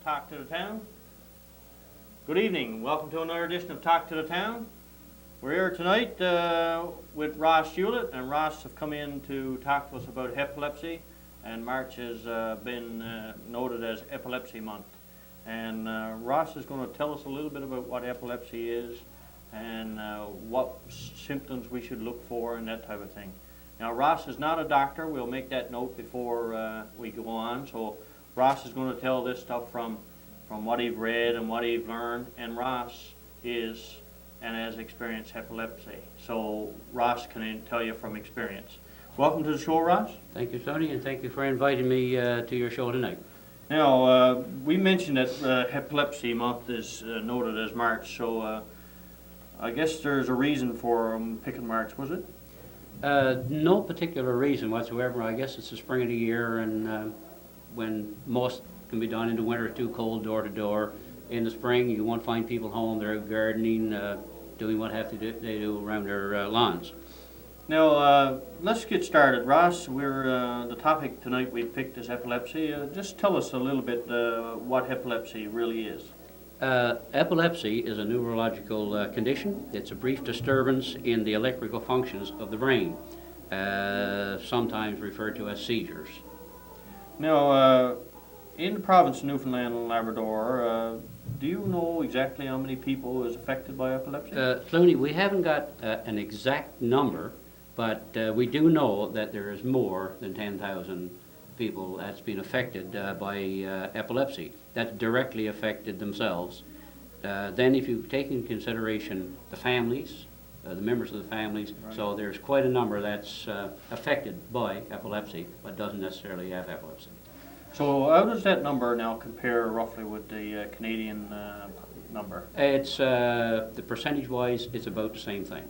Talk to the Town. Good evening. Welcome to another edition of Talk to the Town. We're here tonight with Ross Hewlett, and Ross have come in to talk to us about epilepsy, and March has been noted as Epilepsy Month. And Ross is going to tell us a little bit about what epilepsy is and what symptoms we should look for and that type of thing. Now, Ross is not a doctor. We'll make that note before we go on. So Ross is going to tell this stuff from what he's read and what he's learned. And Ross is and has experienced epilepsy. So Ross can tell you from experience. Welcome to the show, Ross. Thank you, Tony, and thank you for inviting me to your show tonight. Now, we mentioned that Epilepsy Month is noted as March, so I guess there's a reason for picking March, was it? No particular reason whatsoever. I guess it's the spring of the year, and when most can be done in the winter, it's too cold door to door. In the spring, you won't find people home. They're out gardening, doing what they do around their lawns. Now, let's get started. Ross, the topic tonight we picked is epilepsy. Just tell us a little bit what epilepsy really is. Epilepsy is a neurological condition. It's a brief disturbance in the electrical functions of the brain, sometimes referred to as seizures. Now, in the province of Newfoundland and Labrador, do you know exactly how many people is affected by epilepsy? Cluny, we haven't got an exact number, but we do know that there is more than 10,000 people that's been affected by epilepsy, that directly affected themselves. Then if you take into consideration the families, the members of the families, right. So there's quite a number that's affected by epilepsy, but doesn't necessarily have epilepsy. So how does that number now compare roughly with the Canadian number? It's, the percentage-wise, it's about the same thing.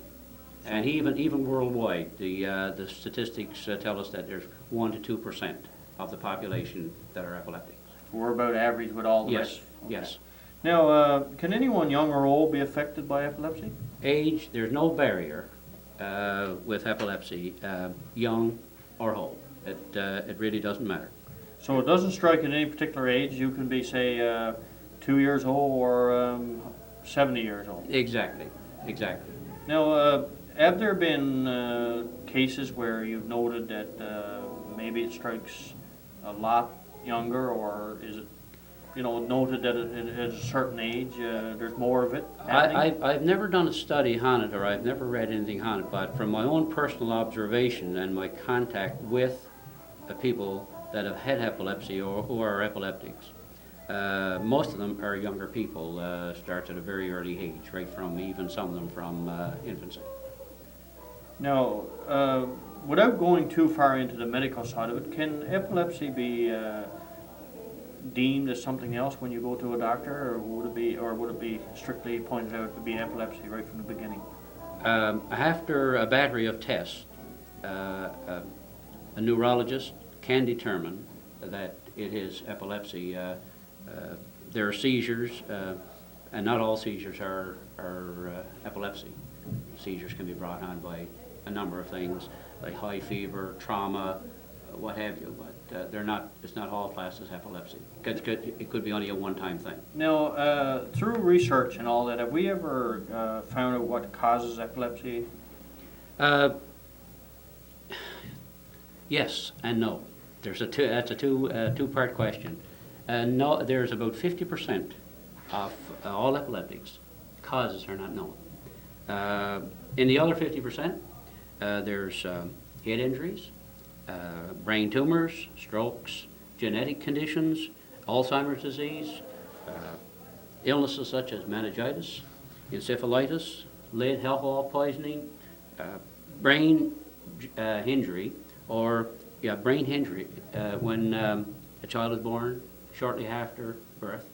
And even worldwide, the statistics tell us that there's 1 to 2% of the population that are epileptic. We're about average with all the rest? Okay. Yes. Now, can anyone young or old be affected by epilepsy? Age, there's no barrier with epilepsy, young or old. It really doesn't matter. So it doesn't strike at any particular age. You can be, say, 2 years old or 70 years old. Exactly. Now, have there been cases where you've noted that maybe it strikes a lot younger, or is it, noted that at a certain age there's more of it happening? I've never done a study on it, or I've never read anything on it, but from my own personal observation and my contact with people that have had epilepsy or who are epileptics, most of them are younger people, starts at a very early age, right from even some of them from infancy. Now, without going too far into the medical side of it, can epilepsy be deemed as something else when you go to a doctor, or would it be strictly pointed out to be epilepsy right from the beginning? After a battery of tests, a neurologist can determine that it is epilepsy. There are seizures, and not all seizures are epilepsy. Seizures can be brought on by a number of things, like high fever, trauma, what have you, but they're not. It's not all classed as epilepsy. It could be only a one-time thing. Now, through research and all that, have we ever found out what causes epilepsy? Yes and no. That's a two-part question. No, there's about 50% of all epileptics causes are not known. In the other 50%, there's head injuries, brain tumors, strokes, genetic conditions, Alzheimer's disease, illnesses such as meningitis, encephalitis, lead alcohol poisoning, brain injury, or brain injury when a child is born shortly after birth.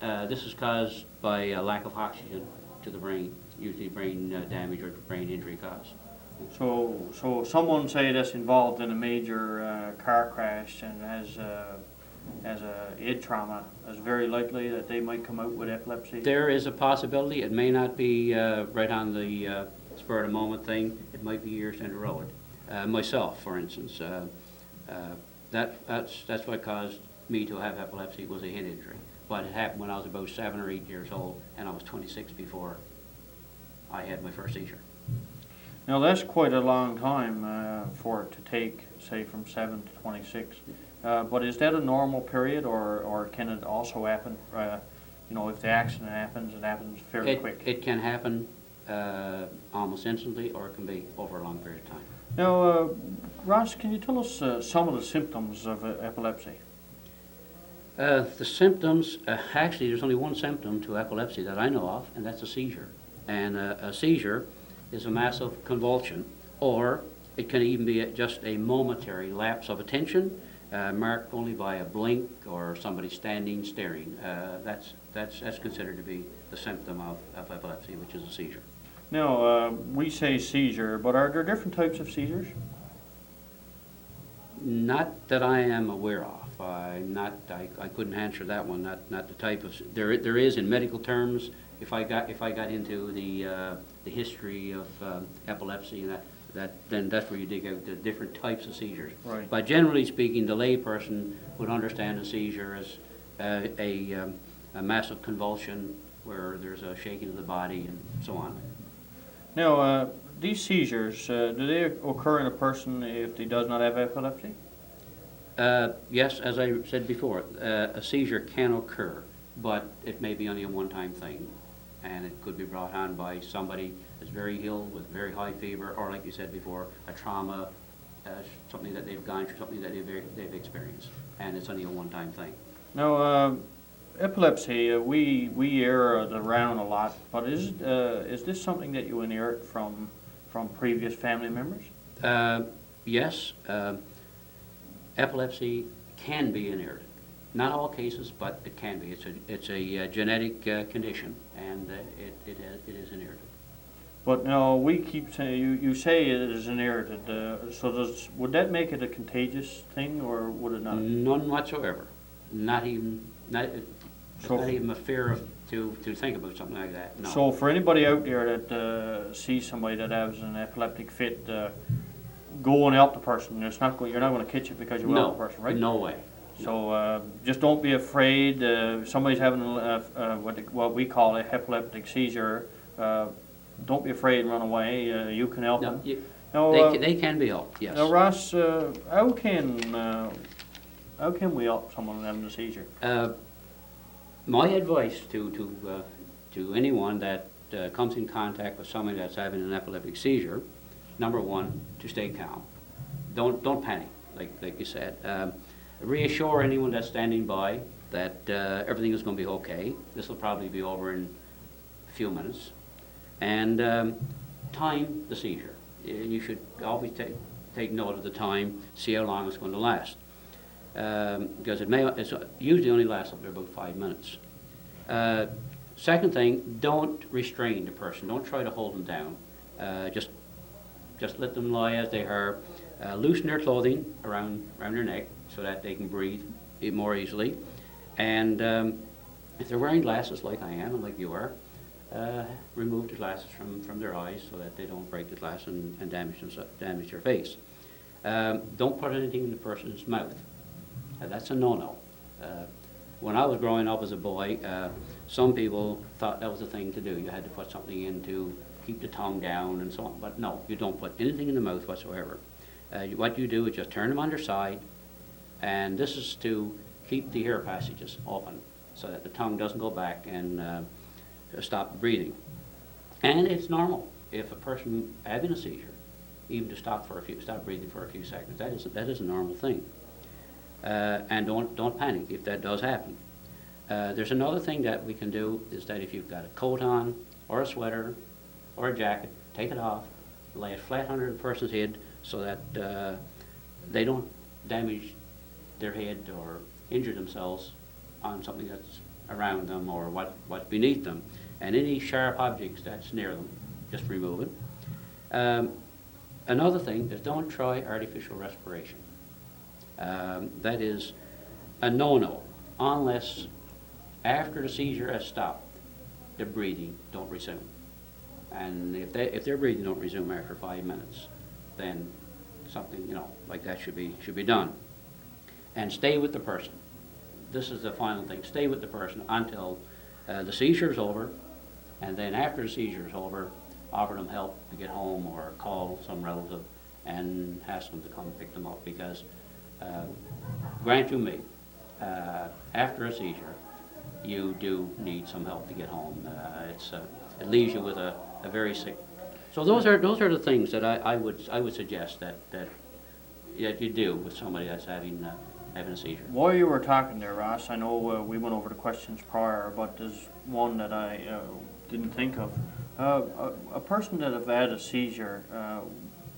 This is caused by a lack of oxygen to the brain, usually brain damage or brain injury cause. So someone, say, that's involved in a major car crash and has a head trauma, is very likely that they might come out with epilepsy? There is a possibility. It may not be right on the spur of the moment thing. It might be years down the road. Myself, for instance, that's what caused me to have epilepsy was a head injury. But it happened when I was about 7 or 8 years old, and I was 26 before I had my first seizure. Now that's quite a long time for it to take, say, from 7 to 26. But is that a normal period, or can it also happen? You know, if the accident happens, it happens fairly quick. It can happen almost instantly, or it can be over a long period of time. Now, Ross, can you tell us some of the symptoms of epilepsy? The symptoms, actually there's only one symptom to epilepsy that I know of, and that's a seizure. And a seizure is a massive convulsion, or it can even be just a momentary lapse of attention, marked only by a blink or somebody standing staring. That's considered to be the symptom of epilepsy, which is a seizure. Now, we say seizure, but are there different types of seizures? Not that I am aware of. I couldn't answer that one. Not the type of. There is in medical terms. If I got into the history of epilepsy and then that's where you dig out the different types of seizures. Right. But generally speaking, the layperson would understand a seizure as a massive convulsion where there's a shaking of the body and so on. Now, these seizures, do they occur in a person if he does not have epilepsy? Yes, as I said before, a seizure can occur, but it may be only a one-time thing, and it could be brought on by somebody that's very ill with very high fever, or like you said before, a trauma, something that they've gone through, something that they've experienced, and it's only a one-time thing. Now, epilepsy, we hear it around a lot, but is this something that you inherit from previous family members? Yes, epilepsy can be inherited. Not all cases, but it can be. It's a genetic condition, and it is inherited. But now we keep saying you say it is inherited. So would that make it a contagious thing, or would it not? None whatsoever. Not even a fear to think about something like that. No. So for anybody out there that sees somebody that has an epileptic fit, go and help the person. You're not going to catch it because you help the person, right? No way. So just don't be afraid. Somebody's having what we call a epileptic seizure. Don't be afraid and run away. You can help them. They can be helped, yes. Now, Ross, how can we help someone having a seizure? My advice to anyone that comes in contact with somebody that's having an epileptic seizure, number one, to stay calm. Don't panic, like you said. Reassure anyone that's standing by that everything is going to be okay. This will probably be over in a few minutes. And time the seizure. You should always take note of the time, see how long it's going to last. Because it usually only lasts up to about 5 minutes. Second thing, don't restrain the person. Don't try to hold them down. Just let them lie as they are. Loosen their clothing around their neck so that they can breathe more easily. And if they're wearing glasses like I am and like you are, remove the glasses from their eyes so that they don't break the glass and damage their face. Don't put anything in the person's mouth. That's a no-no. When I was growing up as a boy, some people thought that was the thing to do. You had to put something in to keep the tongue down and so on. But no, you don't put anything in the mouth whatsoever. What you do is just turn them on their side, and this is to keep the air passages open so that the tongue doesn't go back and stop breathing. And it's normal if a person having a seizure, even to stop breathing for a few seconds. That is a normal thing. And don't panic if that does happen. There's another thing that we can do is that if you've got a coat on or a sweater or a jacket, take it off, lay it flat under the person's head so that they don't damage their head or injure themselves on something that's around them or what's beneath them. And any sharp objects that's near them, just remove it. Another thing is don't try artificial respiration. That is a no-no, unless after the seizure has stopped, the breathing don't resume. And if their breathing don't resume after 5 minutes, then something like that should be done. And stay with the person. this is the final thing, stay with the person until the seizure is over, and then after the seizure is over, offer them help to get home or call some relative and ask them to come pick them up, because grant you me, after a seizure, you do need some help to get home. It leaves you with a very sick. So those are the things that I would suggest that you do with somebody that's having a seizure. While you were talking there, Ross, I know we went over the questions prior, but there's one that I didn't think of. A person that have had a seizure,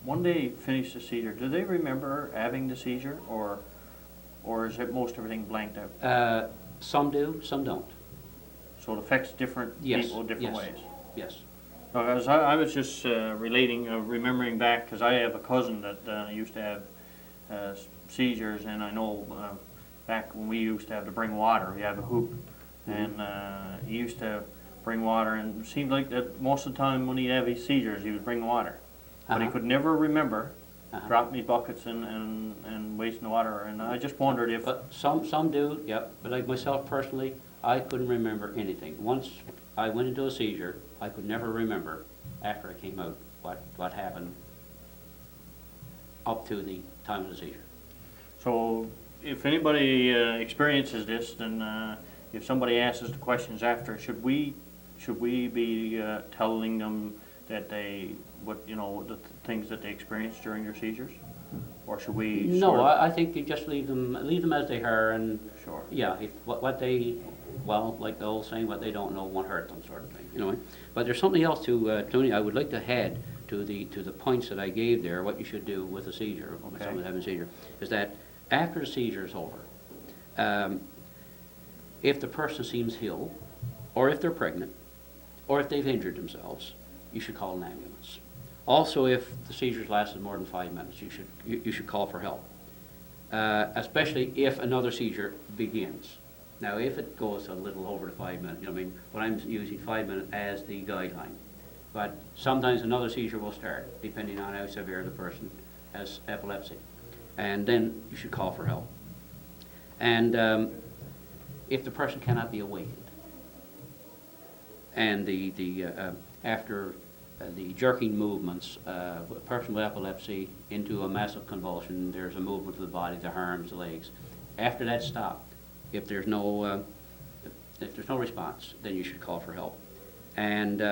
when they finish the seizure, do they remember having the seizure, or is it most everything blanked out? Some do, some don't. So it affects different Yes, people different yes, ways. yes. Because I was just remembering back, because I have a cousin that used to have seizures, and I know back when we used to have to bring water, we have a hoop, and he used to bring water, and it seemed like that most of the time when he'd have his seizures, he would bring water. But he could never remember dropping his buckets and wasting the water, and I just wondered if... But some do, yep, but like myself personally, I couldn't remember anything. Once I went into a seizure, I could never remember after I came out what happened up to the time of the seizure. So if anybody experiences this, then if somebody asks us the questions after, should we be telling them that the things that they experienced during their seizures, or should we? No, I think you just leave them as they are, and sure. Yeah, if what they, well, like the old saying, what they don't know won't hurt them, sort of thing. You know. But there's something else to Tony. I would like to add to the points that I gave there. What you should do with a seizure, with someone having a seizure, is that after the seizure is over, if the person seems ill, or if they're pregnant, or if they've injured themselves, you should call an ambulance. Also, if the seizures lasted more than 5 minutes, you should call for help, especially if another seizure begins. Now, if it goes a little over the 5 minutes, what I'm using 5 minutes as the guideline, but sometimes another seizure will start, depending on how severe the person has epilepsy, and then you should call for help. And if the person cannot be awakened, and after the jerking movements, a person with epilepsy into a massive convulsion, there's a movement of the body, the arms, the legs. After that stopped, if there's no response, then you should call for help. And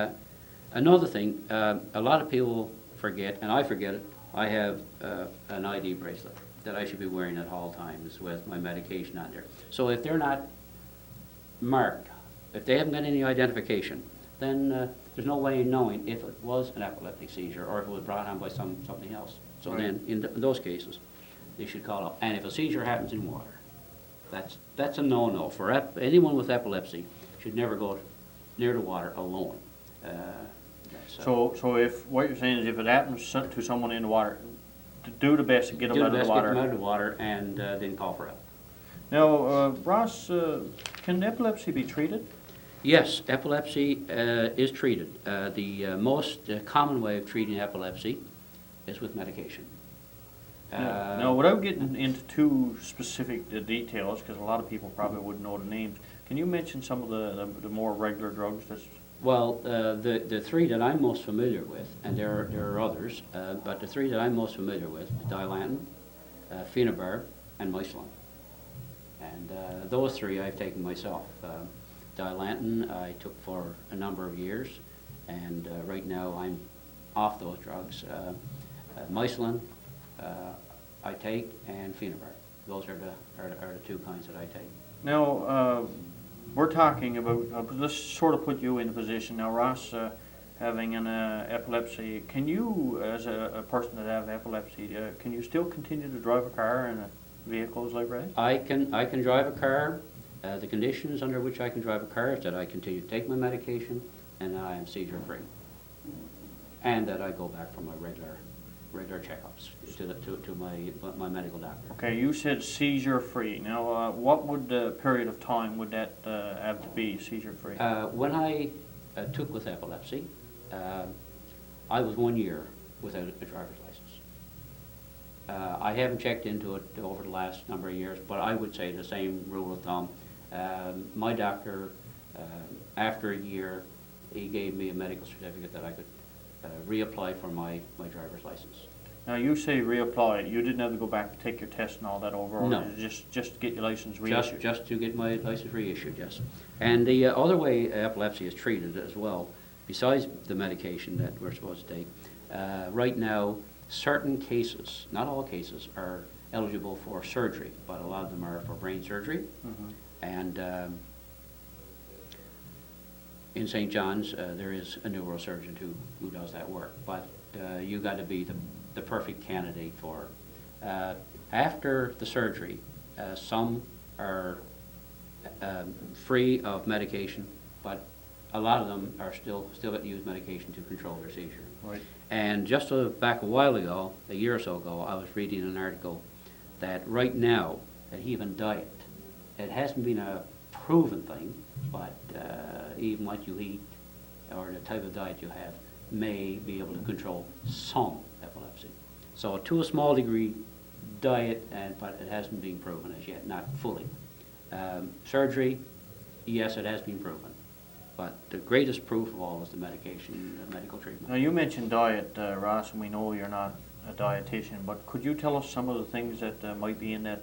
another thing, a lot of people forget, and I forget it, I have an ID bracelet that I should be wearing at all times with my medication on there. So if they're not marked, if they haven't got any identification, then there's no way of knowing if it was an epileptic seizure or if it was brought on by something else. So right. Then, in those cases, they should call up. And if a seizure happens in water, that's a no-no. For anyone with epilepsy, should never go near the water alone. So if what you're saying is if it happens to someone in the water, to do the best to get them out of the water. Get them out of the water and then call for help. Now, Ross, can epilepsy be treated? Yes, epilepsy is treated. The most common way of treating epilepsy is with medication. Now, without getting into too specific details, because a lot of people probably wouldn't know the names, can you mention some of the more regular drugs? Well, the three that I'm most familiar with, and there are others, but the three that I'm most familiar with, Dilantin, Phenobarb, and Mycilin. And those three I've taken myself. Dilantin I took for a number of years, and right now I'm off those drugs. Mycilin I take, and Phenobarb. Those are the two kinds that I take. Now, we're talking about, let's sort of put you in a position. Now, Ross, having an epilepsy, can you, as a person that have epilepsy, can you still continue to drive a car in vehicles like that? I can drive a car. The conditions under which I can drive a car is that I continue to take my medication and I am seizure free, and that I go back for my regular checkups to my medical doctor. Okay, you said seizure free. Now, what would period of time would that have to be seizure free? When I took with epilepsy, I was 1 year without a driver's license. I haven't checked into it over the last number of years, but I would say the same rule of thumb. My doctor, after a year, he gave me a medical certificate that I could reapply for my driver's license. Now, you say reapply, you didn't have to go back to take your test and all that over, or No. just get your license reissued? Just to get my license reissued, yes. And the other way epilepsy is treated as well, besides the medication that we're supposed to take, right now, certain cases, not all cases, are eligible for surgery, but a lot of them are for brain surgery. Mhm. And in St. John's, there is a neurosurgeon who does that work, but you got to be the perfect candidate for it. After the surgery, some are free of medication, but a lot of them are still got to use medication to control their seizure. Right. And just back a while ago, a year or so ago, I was reading an article that right now, that even diet, it hasn't been a proven thing, but even what you eat or the type of diet you have may be able to control some epilepsy. So to a small degree, diet, but it hasn't been proven as yet, not fully. Surgery, yes, it has been proven. But the greatest proof of all is the medication, the medical treatment. Now, you mentioned diet, Ross, and we know you're not a dietitian, but could you tell us some of the things that might be in that?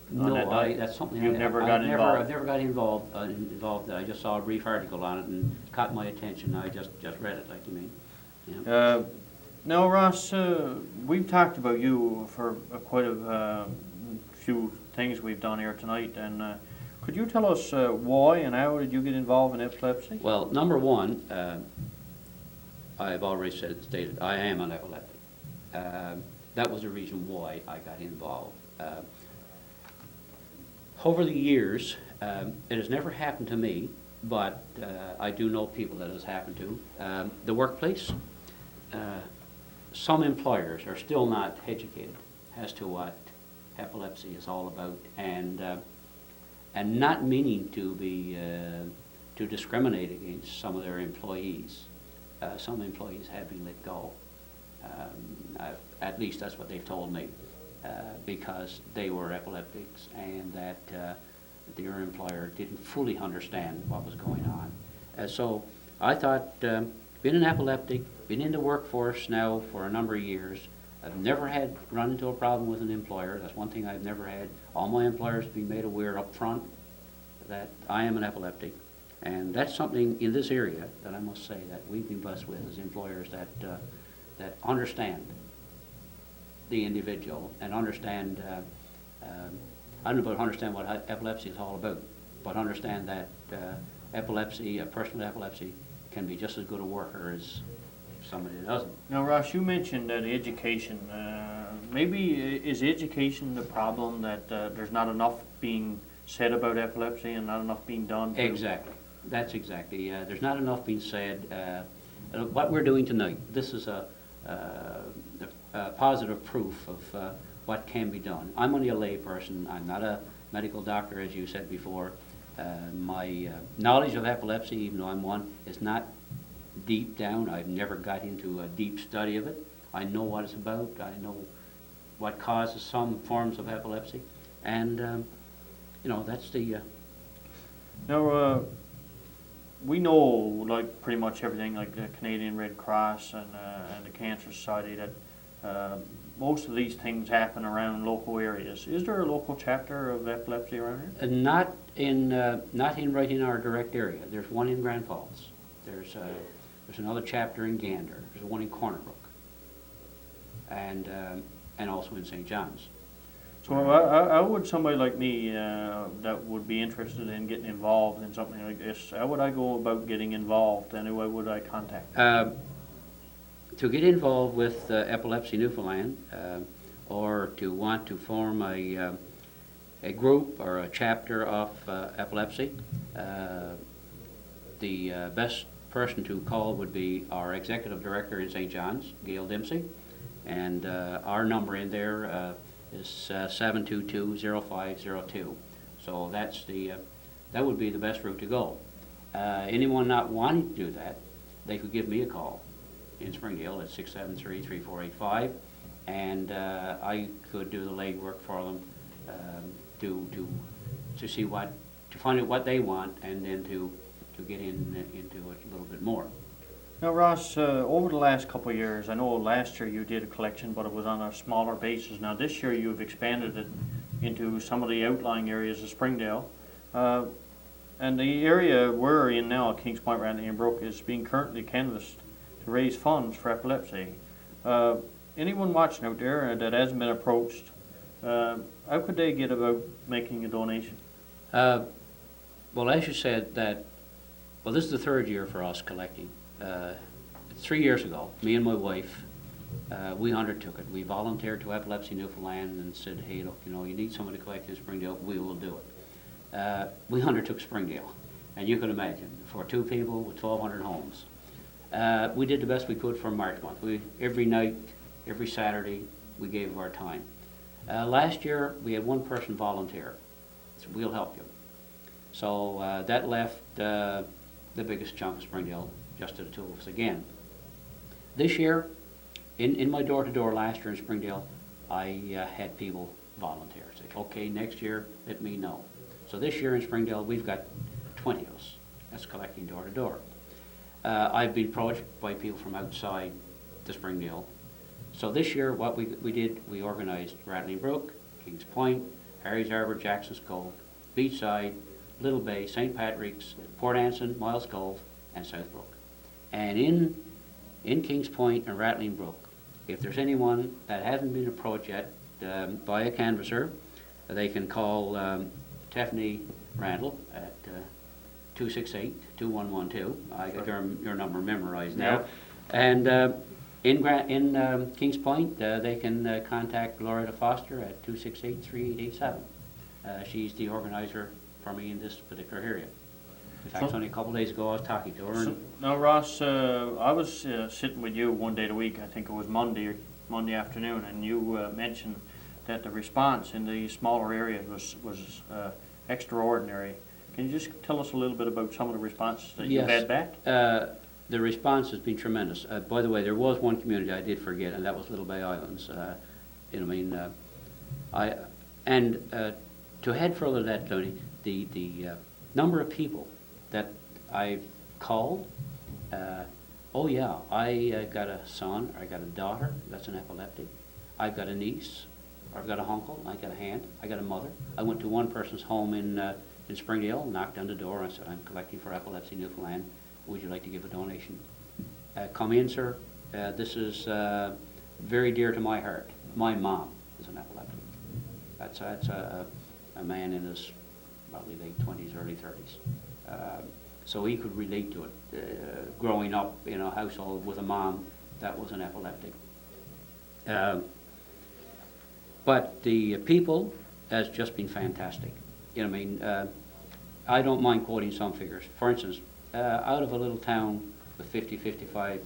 No, that diet? that's something You've never got involved? I've never got involved. I just saw a brief article on it and caught my attention. I just read it, like you mean. Yeah. Now, Ross, we've talked about you for quite a few things we've done here tonight, and could you tell us why and how did you get involved in epilepsy? Well, number one, I've already stated, I am an epileptic. That was the reason why I got involved. Over the years, it has never happened to me, but I do know people that it has happened to. The workplace, some employers are still not educated as to what epilepsy is all about, and not meaning to be to discriminate against some of their employees. Some employees have been let go. At least that's what they've told me, because they were epileptics and that their employer didn't fully understand what was going on. So I thought, being an epileptic, been in the workforce now for a number of years, I've never run into a problem with an employer. That's one thing I've never had. All my employers have been made aware up front that I am an epileptic. And that's something in this area that I must say that we've been blessed with as employers that understand the individual and understand, I don't know about understand what epilepsy is all about, but understand that epilepsy, a person with epilepsy, can be just as good a worker as somebody that doesn't. Now, Ross, you mentioned that education. Maybe is education the problem, that there's not enough being said about epilepsy and not enough being done? Exactly. That's exactly. There's not enough being said. What we're doing tonight, this is a positive proof of what can be done. I'm only a lay person. I'm not a medical doctor, as you said before. My knowledge of epilepsy, even though I'm one, is not deep down. I've never got into a deep study of it. I know what it's about. I know what causes some forms of epilepsy. And, that's the... Now, we know, like, pretty much everything, like the Canadian Red Cross and the Cancer Society, that most of these things happen around local areas. Is there a local chapter of epilepsy around here? Not right in our direct area. There's one in Grand Falls. There's another chapter in Gander. There's one in Corner Brook, and also in St. John's. So how would somebody like me that would be interested in getting involved in something like this, how would I go about getting involved, and who would I contact? To get involved with Epilepsy Newfoundland, or to want to form a group or a chapter of epilepsy, the best person to call would be our executive director in St. John's, Gail Dempsey, and our number in there is 722-0502. So that would be the best route to go. Anyone not wanting to do that, they could give me a call in Springdale at 673-3485, and I could do the legwork for them, to see to find out what they want, and then to get into it a little bit more. Now, Ross, over the last couple of years, I know last year you did a collection, but it was on a smaller basis. Now, this year you've expanded it into some of the outlying areas of Springdale. And the area we're in now, Kings Point, Randel and Brook, is being currently canvassed to raise funds for epilepsy. Anyone watching out there that hasn't been approached, how could they get about making a donation? Well, as you said, well, this is the third year for us collecting. 3 years ago, me and my wife, we undertook it. We volunteered to Epilepsy Newfoundland and said, hey, look, you need somebody to collect in Springdale, we will do it. We undertook Springdale, and you can imagine, for 2 people with 1,200 homes. We did the best we could for March month. Every night, every Saturday, we gave of our time. Last year, we had 1 person volunteer. So we'll help you. So that left the biggest chunk of Springdale just to the 2 of us again. This year, in my door-to-door last year in Springdale, I had people volunteer. Say, okay, next year, let me know. So this year in Springdale, we've got 20 of us. That's collecting door-to-door. I've been approached by people from outside the Springdale. So this year, what we did, we organized Rattling Brook, Kings Point, Harry's Harbour, Jackson's Cove, Beachside, Little Bay, St. Patrick's, Port Anson, Miles Cove, and South Brook. And in Kings Point and Rattling Brook, if there's anyone that hasn't been approached yet by a canvasser, they can call Tiffany Randel at 268-2112. I got your number memorized now. And in Kings Point, they can contact Gloria Foster at 268-3887. She's the organizer for me in this particular area. In fact, only a couple of days ago I was talking to her. Now, Ross, I was sitting with you one day a week, I think it was Monday afternoon, and you mentioned that the response in the smaller areas was extraordinary. Can you just tell us a little bit about some of the responses that you've had back? The response has been tremendous. By the way, there was one community I did forget, and that was Little Bay Islands. To head further to that, Cluny, the number of people that I've called, oh yeah, I got a son, or I got a daughter that's an epileptic, I've got a niece, or I've got a uncle, I got a aunt, I got a mother. I went to one person's home in Springdale, knocked on the door, and said, I'm collecting for Epilepsy Newfoundland, would you like to give a donation? Come in, sir, this is very dear to my heart. My mom is an epileptic. That's a man in his probably late 20s, early 30s. So he could relate to it, growing up in a household with a mom that was an epileptic. But the people has just been fantastic. I don't mind quoting some figures. For instance, out of a little town with 50, 55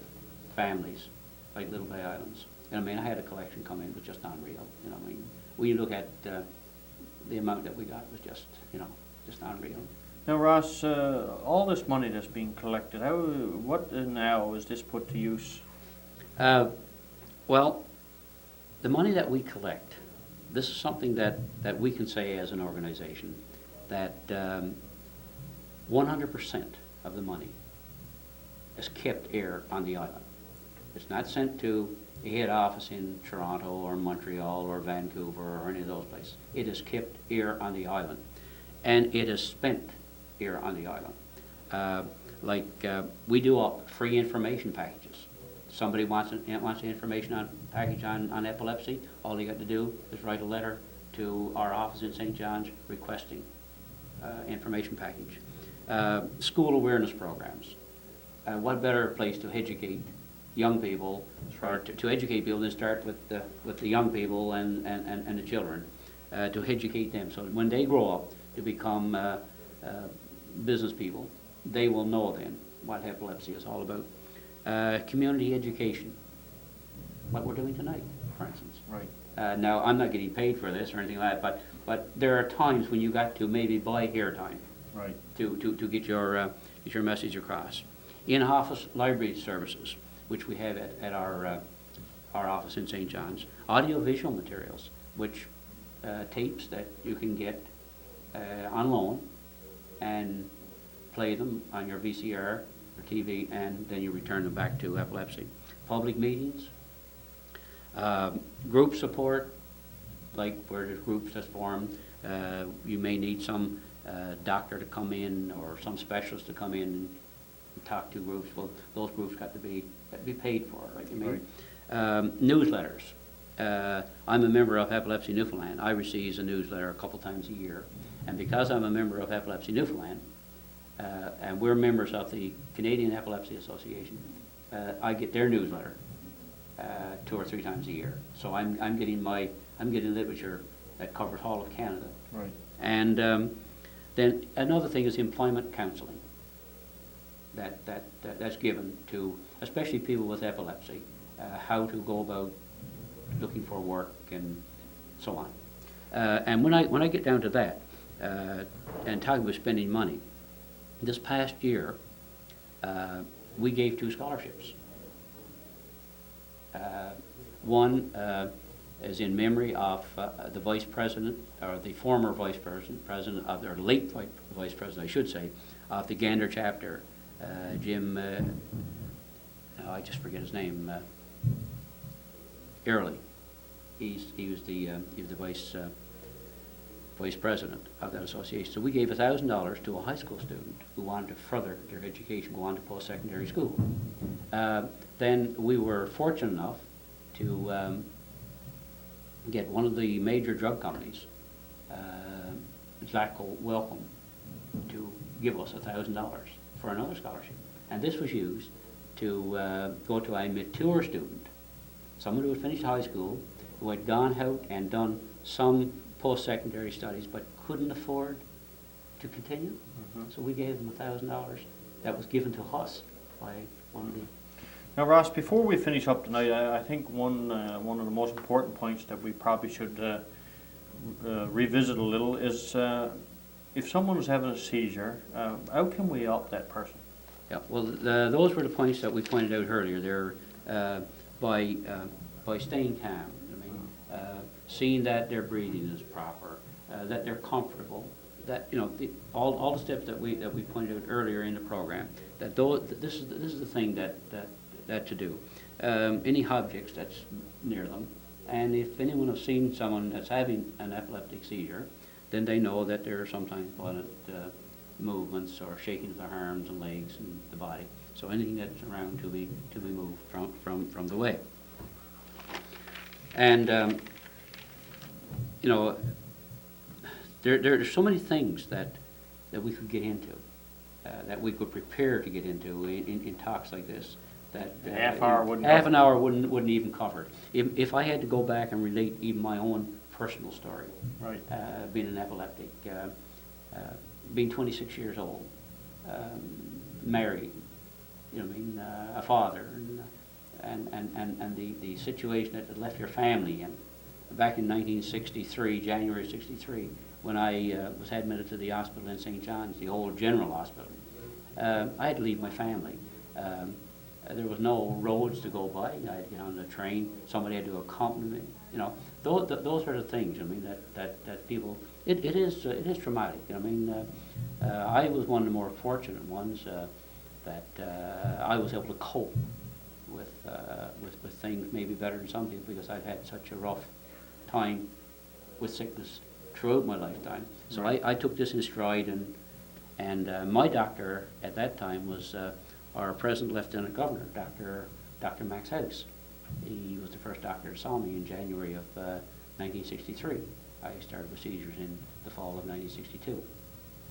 families, like Little Bay Islands, I had a collection come in, it was just unreal. When you look at the amount that we got was just unreal. Now, Ross, all this money that's being collected, what now is this put to use? Well, the money that we collect, this is something that we can say as an organization, that 100% of the money is kept here on the island. It's not sent to a head office in Toronto or Montreal or Vancouver or any of those places. It is kept here on the island, and it is spent here on the island. We do free information packages. Somebody wants the information package on epilepsy, all they got to do is write a letter to our office in St. John's requesting information package. School awareness programs. What better place to educate young people, or to educate people than start with the young people and the children, to educate them so that when they grow up to become business people, they will know then what epilepsy is all about. Community education, what we're doing tonight, for instance. Right. Now, I'm not getting paid for this or anything like that, but there are times when you got to maybe buy airtime, right, to get your message across. In-office library services, which we have at our office in St. John's, audiovisual materials, which tapes that you can get on loan and play them on your VCR or TV, and then you return them back to Epilepsy. Public meetings, group support, like where there's groups that's formed. You may need some doctor to come in or some specialist to come in and talk to groups. Well, those groups got to be paid for, right? You mean? Newsletters. I'm a member of Epilepsy Newfoundland. I receive a newsletter a couple times a year, and because I'm a member of Epilepsy Newfoundland, and we're members of the Canadian Epilepsy Association, I get their newsletter 2 or 3 times a year. So I'm getting literature that covers all of Canada. Right. And then another thing is employment counseling that's given to especially people with epilepsy, how to go about looking for work and so on. And when I get down to that, and talking about spending money, this past year we gave 2 scholarships. One is in memory of the vice president, or the former vice president of, or late vice president, I should say, of the Gander chapter, Jim, I just forget his name, Early. He was the vice president of that association. So we gave $1,000 to a high school student who wanted to further their education, go on to post-secondary school. Then we were fortunate enough to get one of the major drug companies, Zlaco Welcome, to give us $1,000 for another scholarship. And this was used to go to a mature student, someone who had finished high school, who had gone out and done some post-secondary studies but couldn't afford to continue. Mm-hmm. So we gave them $1,000 that was given to us by one of the... Now, Ross, before we finish up tonight, I think one of the most important points that we probably should revisit a little is if someone is having a seizure, how can we help that person? Yeah, well, those were the points that we pointed out earlier. They're by staying calm. I mean, seeing that their breathing is proper, that they're comfortable, that all the steps that we pointed out earlier in the program. That this is the thing that to do. Any objects that's near them, and if anyone has seen someone that's having an epileptic seizure, then they know that there are sometimes violent movements or shaking of the arms and legs and the body. So anything that's around to be moved from the way. And there are so many things that we could get into, that we could prepare to get into in talks like this. That half an hour wouldn't even cover it. If I had to go back and relate even my own personal story, right, being an epileptic, being 26 years old, married, a father, and the situation that left your family. And back in 1963, January 63, when I was admitted to the hospital in St. John's, the old general hospital, I had to leave my family. There was no roads to go by. I had to get on the train. Somebody had to accompany me. Those are the things. I mean that people. It is traumatic. I mean, I was one of the more fortunate ones that I was able to cope with things maybe better than some people, because I've had such a rough time with sickness throughout my lifetime. So right. I took this in stride, and my doctor at that time was our present Lieutenant Governor, Dr. Max House. He was the first doctor who saw me in January of 1963. I started with seizures in the fall of 1962,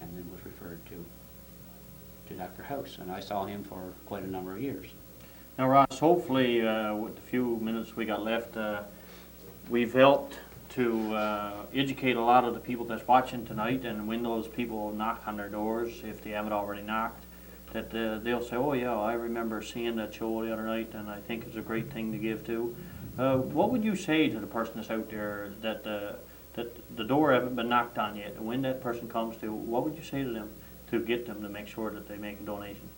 and then was referred to Dr. House, and I saw him for quite a number of years. Now, Ross, hopefully with the few minutes we got left, we've helped to educate a lot of the people that's watching tonight, and when those people knock on their doors, if they haven't already knocked, that they'll say, oh yeah, I remember seeing that show the other night, and I think it's a great thing to give to. What would you say to the person that's out there that the door hasn't been knocked on yet, and when that person comes to, what would you say to them to get them to make sure that they make a donation?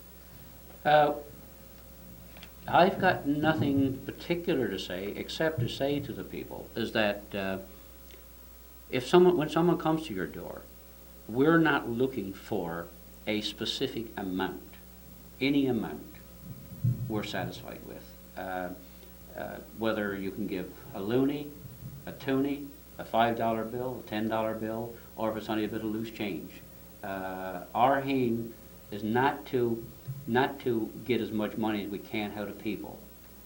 I've got nothing particular to say, except to say to the people, is that when someone comes to your door, we're not looking for a specific amount. Any amount we're satisfied with. Whether you can give a loonie, a toonie, a $5 bill, a $10 bill, or if it's only a bit of loose change. Our aim is not to get as much money as we can out of people,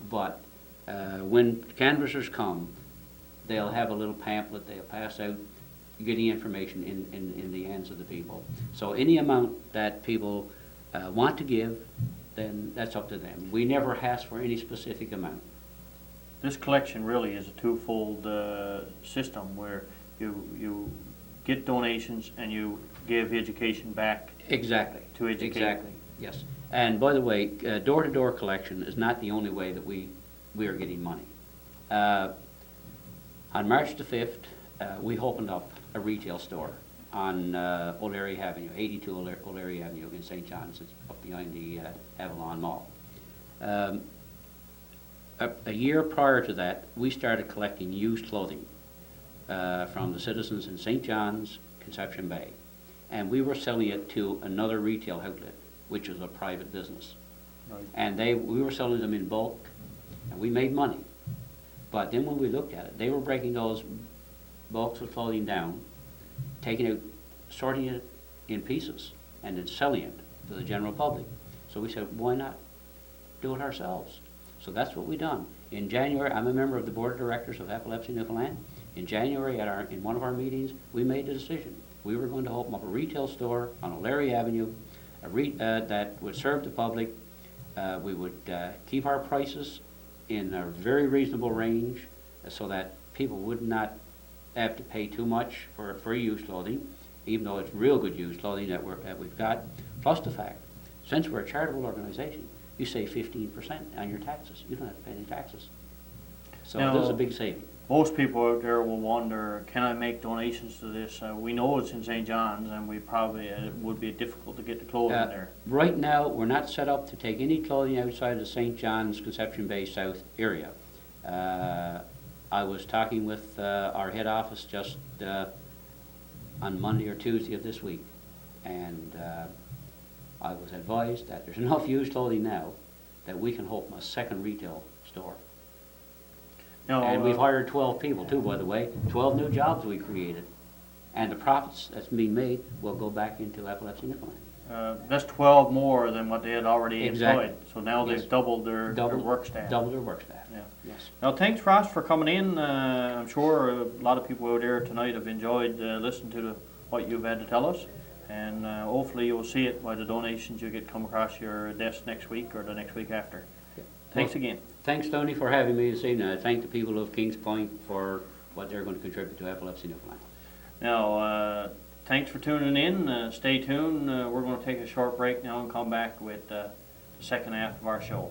but when canvassers come, they'll have a little pamphlet they'll pass out, getting information in the hands of the people. So any amount that people want to give, then that's up to them. We never ask for any specific amount. This collection really is a twofold system where you get donations and you give education back. Exactly. To educate. Exactly. Yes. And by the way, door-to-door collection is not the only way that we are getting money. On March the 5th, we opened up a retail store on O'Leary Avenue, 82 O'Leary Avenue in St. John's. It's up behind the Avalon Mall. A year prior to that, we started collecting used clothing from the citizens in St. John's, Conception Bay. And we were selling it to another retail outlet, which was a private business. Right. And we were selling them in bulk, and we made money. But then when we looked at it, they were breaking those bulks of clothing down, taking it, sorting it in pieces, and then selling it to the general public. So we said, why not do it ourselves? So that's what we done. In January, I'm a member of the board of directors of Epilepsy Newfoundland. In January, in one of our meetings, we made the decision. We were going to open up a retail store on O'Leary Avenue that would serve the public. We would keep our prices in a very reasonable range so that people would not have to pay too much for used clothing, even though it's real good used clothing that we've got. Plus the fact, since we're a charitable organization, you save 15% on your taxes. You don't have to pay any taxes. So Now, this is a big saving. Most people out there will wonder, can I make donations to this? We know it's in St. John's, and we probably it would be difficult to get the clothing there. Right now, we're not set up to take any clothing outside of St. John's, Conception Bay South area. I was talking with our head office just on Monday or Tuesday of this week, and I was advised that there's enough used clothing now that we can open a second retail store. Now, And we've hired 12 people too, by the way, 12 new jobs we created. And the profits that's being made will go back into Epilepsy Newfoundland. That's 12 more than what they had already Exactly. employed. So now Yes. they've doubled their work staff. Double their work staff. Yeah. Yes. Now, thanks, Ross, for coming in. I'm sure a lot of people out there tonight have enjoyed listening to what you've had to tell us. And hopefully you'll see it by the donations you get come across your desk next week or the next week after. Yeah. Thanks Well, again. Thanks, Tony, for having me this evening. I thank the people of Kings Point for what they're going to contribute to Epilepsy Newfoundland. Now, thanks for tuning in. Stay tuned. We're going to take a short break now and come back with the second half of our show.